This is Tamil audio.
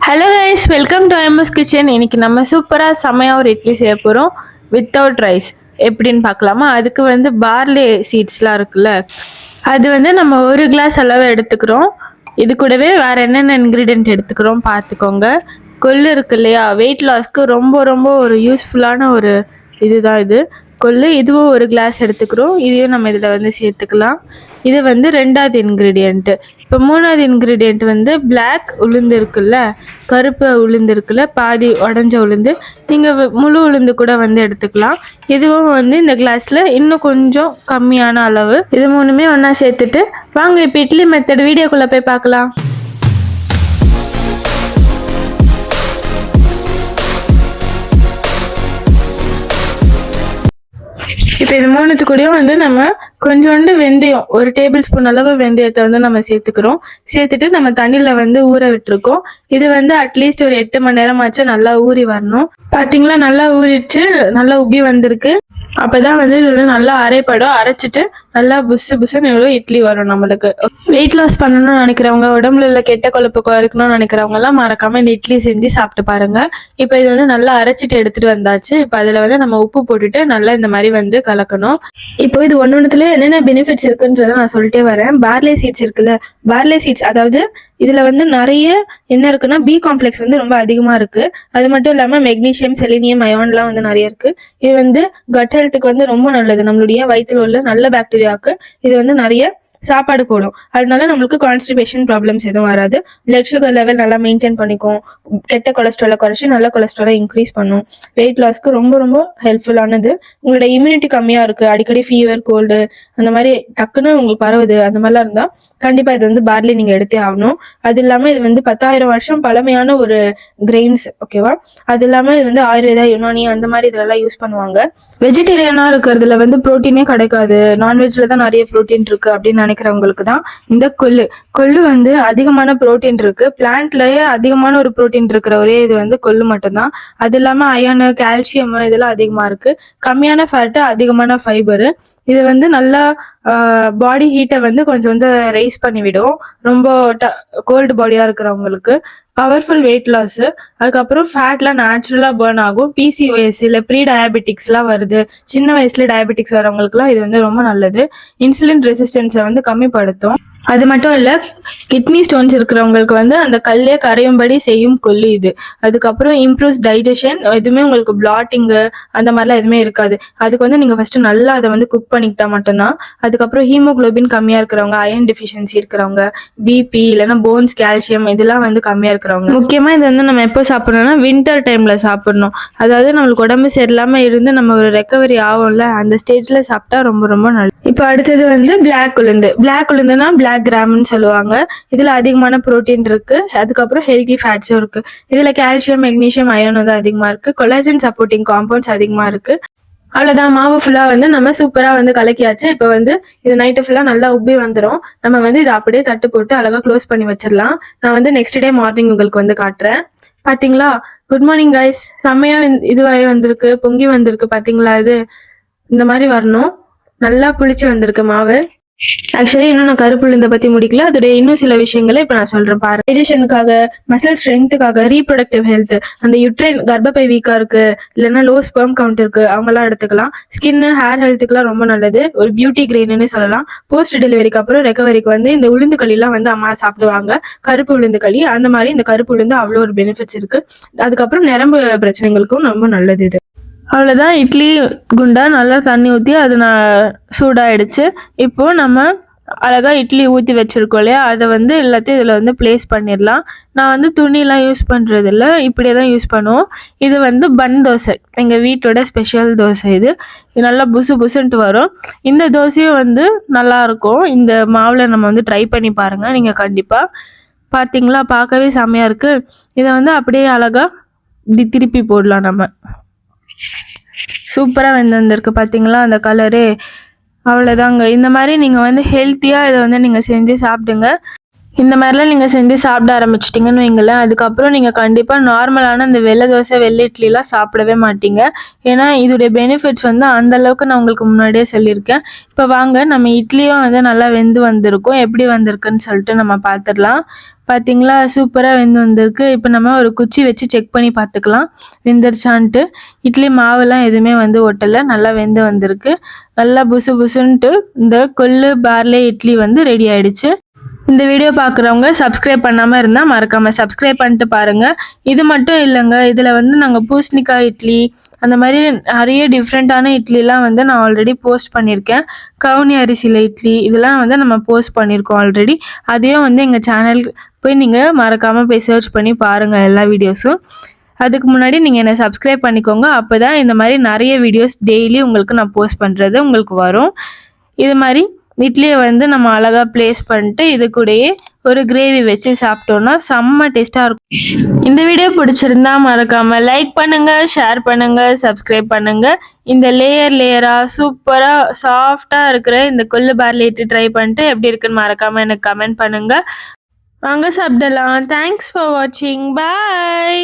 Hello guys, welcome to IMS kitchen. இன்னைக்கு நம்ம சூப்பராக செம்மையாக ஒரு இட்லி செய்ய போகிறோம் வித்தவுட் ரைஸ். எப்படின்னு பார்க்கலாமா? அதுக்கு பார்லி சீட்ஸ்லாம் இருக்குல்ல, அது நம்ம ஒரு கிளாஸ் அளவு எடுத்துக்கிறோம். இது கூடவே வேறு என்னென்ன இன்க்ரீடியன்ட் எடுத்துக்கிறோம் பார்த்துக்கோங்க. கொள்ளு இருக்கு இல்லையா, வெயிட் லாஸ்க்கு ரொம்ப ரொம்ப ஒரு யூஸ்ஃபுல்லான ஒரு இதுதான் இது கொள்ளு. இதுவும் ஒரு கிளாஸ் எடுத்துக்கிறோம். இதையும் நம்ம இதில் சேர்த்துக்கலாம். இது ரெண்டாவது இன்க்ரீடியண்ட்டு. இப்போ மூணாவது இன்க்ரீடியண்ட் பிளாக் உளுந்து இருக்குல்ல, கருப்பு உளுந்து இருக்குல்ல, பாதி உடஞ்ச உளுந்து. நீங்கள் முழு உளுந்து கூட எடுத்துக்கலாம். இதுவும் இந்த கிளாஸில் இன்னும் கொஞ்சம் கம்மியான அளவு. இது மூணுமே ஒன்றா சேர்த்துட்டு வாங்க இப்போ இட்லி மெத்தட் வீடியோக்குள்ளே போய் பார்க்கலாம். இப்போ இது மூணுத்து கூடயும் நம்ம கொஞ்சோண்டு வெந்தயம், ஒரு டேபிள் ஸ்பூன் அளவு வெந்தயத்தை நம்ம சேர்த்துக்கிறோம். சேர்த்துட்டு நம்ம தண்ணியில் ஊற விட்டுருக்கோம். இது அட்லீஸ்ட் ஒரு 8 மணி நேரமாச்சும் நல்லா ஊறி வரணும். பார்த்தீங்களா, நல்லா ஊறிடுச்சு, நல்லா உப்பி வந்திருக்கு. அப்போதான் இது நல்லா அரைப்படும். அரைச்சிட்டு நல்லா புஷு புஷுன்னு எவ்வளோ இட்லி வரும் நம்மளுக்கு. வெயிட் லாஸ் பண்ணணும்னு நினைக்கிறவங்க, உடம்புல உள்ள கெட்ட கொழுப்பு குறைக்கணும்னு நினைக்கிறவங்க எல்லாம் மறக்காம இந்த இட்லி செஞ்சு சாப்பிட்டு பாருங்க. இப்போ இது நல்லா அரைச்சிட்டு எடுத்துட்டு வந்தாச்சு. இப்போ அதுல நம்ம உப்பு போட்டுட்டு நல்லா இந்த மாதிரி கலக்கணும். இப்போ இது ஒன்னொன்னுல என்னென்ன பெனிஃபிட்ஸ் இருக்குன்றத நான் சொல்லிட்டே வரேன். பார்லே சீட்ஸ் இருக்குல்ல, பார்லே சீட்ஸ் அதாவது இதுல நிறைய என்ன இருக்குன்னா, பி காம்ப்ளெக்ஸ் ரொம்ப அதிகமா இருக்கு. அது மட்டும் இல்லாம மெக்னீசியம், செலினியம், அயான்லாம் நிறைய இருக்கு. இது கட் ஹெல்த்துக்கு ரொம்ப நல்லது. நம்மளுடைய வயிற்றுல உள்ள நல்ல பாக்டீரியாவுக்கு இது நிறைய சாப்பாடு போடும். அதனால நம்மளுக்கு கான்ஸ்டிபேஷன் ப்ராப்ளம்ஸ் எதுவும் வராது. பிளட் சுகர் லெவல் நல்லா மெயின்டைன் பண்ணிக்கும். கெட்ட கொலஸ்ட்ராலை குறைச்சி நல்ல கொலஸ்ட்ராலை இன்க்ரீஸ் பண்ணும். வெயிட் லாஸ்க்கு ரொம்ப ரொம்ப ஹெல்ப்ஃபுல்லானது. உங்களோட இம்யூனிட்டி கம்மியா இருக்கு, அடிக்கடி ஃபீவர், கோல்டு அந்த மாதிரி டக்குன்னு உங்களுக்கு பரவுது, அந்த மாதிரிலாம் இருந்தா கண்டிப்பா இது பார்லி நீங்க எடுத்தே ஆகணும். அது இல்லாம இது 10,000 வருஷம் பழமையான ஒரு கிரெயின்ஸ், ஓகேவா? அது இல்லாம இது ஆயுர்வேதா, யுனானி அந்த மாதிரி இதெல்லாம் யூஸ் பண்ணுவாங்க. வெஜிடேரியனா இருக்கிறதுல ப்ரோட்டீனே கிடைக்காது, நான்வெஜ்ல தான் நிறைய ப்ரோட்டீன் இருக்கு அப்படின்னு நினைக்கிறவங்களுக்கு தான் இந்த கொள்ளு. கொள்ளு அதிகமான புரோட்டீன் இருக்கு. பிளான்ட்லயே அதிகமான ஒரு புரோட்டீன் இருக்கிற ஒரே இது கொள்ளு மட்டும்தான். அது இல்லாம அயனு, கால்சியம் இதெல்லாம் அதிகமா இருக்கு. கம்மியான ஃபேட்டு, அதிகமான ஃபைபரு. இது நல்லா பாடி ஹீட்டை கொஞ்சம் ரைஸ் பண்ணி விடும். ரொம்ப கோல்டு பாடியா இருக்கிறவங்களுக்கு. Powerful weight loss. அதுக்கப்புறம் ஃபேட்லாம் நேச்சுரலா பர்ன் ஆகும். பிசிஓஎஸ் இல்லை ப்ரீ டயபெட்டிக்ஸ்லாம் வருது, சின்ன வயசுல டயபெட்டிக்ஸ் வரவங்களுக்குலாம் இது ரொம்ப நல்லது. இன்சுலின் ரெசிஸ்டன்ஸை கம்மிப்படுத்தும். அது மட்டும் இல்லை, கிட்னி ஸ்டோன்ஸ் இருக்கிறவங்களுக்கு அந்த கல்லே கரையும்படி செய்யும் கொள்ளு இது. அதுக்கப்புறம் இம்ப்ரூவ்ஸ் டைஜஷன். எதுவுமே உங்களுக்கு பிளாட்டிங்கு அந்த மாதிரிலாம் எதுவுமே இருக்காது. அதுக்கு நீங்கள் ஃபர்ஸ்ட் நல்லா அதை குக் பண்ணிக்கிட்டா மட்டும்தான். அதுக்கப்புறம் ஹீமோகுளோபின் கம்மியா இருக்கிறவங்க, அயன் டெஃபிஷியன்சி இருக்கிறவங்க, பிபி இல்லைன்னா போன்ஸ், கால்சியம் இதெல்லாம் கம்மியா இருக்கிறவங்க, முக்கியமா இது நம்ம எப்போ சாப்பிடணும்னா வின்டர் டைம்ல சாப்பிடணும். அதாவது நம்மளுக்கு உடம்பு சரியில்லாம இருந்து நம்ம ஒரு ரெக்கவரி ஆகும்ல, அந்த ஸ்டேஜ்ல சாப்பிட்டா ரொம்ப ரொம்ப நல்லது. இப்போ அடுத்தது பிளாக் உளுந்து. பிளாக் உளுந்துனா பிளாக் கிராம்னு சொல்லுவாங்க. இதுல அதிகமான புரோட்டீன் இருக்கு. அதுக்கப்புறம் ஹெல்தி ஃபேட்ஸும் இருக்கு. இதுல கால்சியம், மெக்னீசியம், அயன் அதிகமா இருக்கு. கொலாஜன் சப்போர்ட்டிங் காம்பவுண்ட்ஸ் அதிகமா இருக்கு. அவ்வளவுதான், மாவு ஃபுல்லா நம்ம சூப்பரா கலக்கியாச்சு. இப்போ இது நைட்டு ஃபுல்லா நல்லா உப்பி வந்துடும். நம்ம இதை அப்படியே தட்டு போட்டு அழகா க்ளோஸ் பண்ணி வச்சிடலாம். நான் நெக்ஸ்ட் டே மார்னிங் உங்களுக்கு காட்டுறேன். பாத்தீங்களா? Good morning guys. செம்மையா இதுவாகி வந்திருக்கு, பொங்கி வந்திருக்கு. பாத்தீங்களா? இது இந்த மாதிரி வரணும். நல்லா புளிச்சு வந்திருக்கு மாவு. ஆக்சுவலி இன்னும் நான் கருப்பு உளுந்தை பத்தி முடிக்கல. அதோடைய இன்னும் சில விஷயங்களை இப்ப நான் சொல்றேன் பாரு. டைஜஷனுக்காக, மசில் ஸ்ட்ரென்த்துக்காக, ரீப்ரொடக்டிவ் ஹெல்த், அந்த யுட்ரைன் கர்ப்பப்பை வீக்கா இருக்கு இல்லைன்னா லோ ஸ்பெர்ம் கவுண்ட் இருக்கு, அவங்க எல்லாம் எடுத்துக்கலாம். ஸ்கின், ஹேர் ஹெல்த்துக்குலாம் ரொம்ப நல்லது. ஒரு பியூட்டி கிரெயின்னு சொல்லலாம். போஸ்ட் டெலிவரிக்கு அப்புறம் ரெக்கவரிக்கு இந்த உளுந்து களி எல்லாம் அம்மா சாப்பிடுவாங்க, கருப்பு உளுந்து களி. அந்த மாதிரி இந்த கருப்பு உளுந்து அவ்வளோ ஒரு பெனிஃபிட்ஸ் இருக்கு. அதுக்கப்புறம் நரம்பு பிரச்சனைகளுக்கும் ரொம்ப நல்லது இது. அவ்வளோதான், இட்லி குண்டா நல்லா தண்ணி ஊற்றி அது சூடாயிடுச்சு. இப்போது நம்ம அழகாக இட்லி ஊற்றி வச்சுருக்கோம் இல்லையா, அதை எல்லாத்தையும் இதில் பிளேஸ் பண்ணிடலாம். நான் துணியெலாம் யூஸ் பண்ணுறதில்ல, இப்படியே தான் யூஸ் பண்ணுவோம். இது பன் தோசை, எங்கள் வீட்டோட ஸ்பெஷல் தோசை. இது நல்லா புசு புசுன்ட்டு வரும். இந்த தோசையும் நல்லாயிருக்கும். இந்த மாவில் நம்ம ட்ரை பண்ணி பாருங்கள் நீங்கள் கண்டிப்பாக. பார்த்தீங்களா, பார்க்கவே செம்மையாக இருக்குது. இதை அப்படியே அழகாக திருப்பி போடலாம். நம்ம சூப்பராக வந்திருக்கு பார்த்தீங்களா அந்த கலரு. அவ்வளோதாங்க. இந்த மாதிரி நீங்கள் ஹெல்த்தியாக இதை நீங்கள் செஞ்சு சாப்பிடுங்க. இந்த மாதிரிலாம் நீங்கள் செஞ்சு சாப்பிட ஆரம்பிச்சிட்டிங்கன்னு வைங்களேன், அதுக்கப்புறம் நீங்கள் கண்டிப்பாக நார்மலான இந்த வெள்ளை தோசை, வெள்ளை இட்லிலாம் சாப்பிடவே மாட்டீங்க. ஏன்னா இதோடைய பெனிஃபிட்ஸ் அந்தளவுக்கு நான் உங்களுக்கு முன்னாடியே சொல்லியிருக்கேன். இப்போ வாங்க, நம்ம இட்லியும் நல்லா வெந்து வந்திருக்கும். எப்படி வந்திருக்குன்னு சொல்லிட்டு நம்ம பார்த்துடலாம். பார்த்தீங்களா சூப்பராக வெந்து வந்திருக்கு. இப்போ நம்ம ஒரு குச்சி வச்சு செக் பண்ணி பார்த்துக்கலாம் வெந்துருச்சான்ட்டு. இட்லி மாவுலாம் எதுவுமே வந்து ஒட்டலை, நல்லா வெந்து வந்திருக்கு. நல்லா புசு புசுன்ட்டு இந்த கொள்ளு பார்லே இட்லி வந்து ரெடி ஆயிடுச்சு. இந்த வீடியோ பார்க்குறவங்க சப்ஸ்கிரைப் பண்ணாமல் இருந்தால் மறக்காமல் சப்ஸ்கிரைப் பண்ணிட்டு பாருங்கள். இது மட்டும் இல்லைங்க, இதில் வந்து நாங்கள் பூசணிக்காய் இட்லி அந்த மாதிரி நிறைய டிஃப்ரெண்ட்டான இட்லிலாம் வந்து நான் ஆல்ரெடி போஸ்ட் பண்ணியிருக்கேன். கவுனி அரிசியில் இட்லி இதெல்லாம் வந்து நம்ம போஸ்ட் பண்ணியிருக்கோம் ஆல்ரெடி. அதையும் வந்து எங்கள் சேனலுக்கு போய் நீங்கள் மறக்காமல் போய் சர்ச் பண்ணி பாருங்கள் எல்லா வீடியோஸும். அதுக்கு முன்னாடி நீங்கள் என்னை சப்ஸ்கிரைப் பண்ணிக்கோங்க. அப்போ தான் இந்த மாதிரி நிறைய வீடியோஸ் டெய்லி உங்களுக்கு நான் போஸ்ட் பண்ணுறது உங்களுக்கு வரும். இது மாதிரி இட்லியை வந்து நம்ம அழகாக ப்ளேஸ் பண்ணிட்டு இது கூடயே ஒரு கிரேவி வச்சு சாப்பிட்டோன்னா செம்ம டேஸ்ட்டாக இருக்கும். இந்த வீடியோ பிடிச்சிருந்தா மறக்காமல் லைக் பண்ணுங்கள், ஷேர் பண்ணுங்கள், சப்ஸ்கிரைப் பண்ணுங்கள். இந்த லேயராக சூப்பராக சாஃப்டாக இருக்கிற இந்த கொள்ளு பார்லே இட்லி ட்ரை பண்ணிட்டு எப்படி இருக்குன்னு மறக்காமல் எனக்கு கமெண்ட் பண்ணுங்கள். வாங்க சாப்பிடலாம். தேங்க்ஸ் ஃபார் வாட்சிங். பாய்.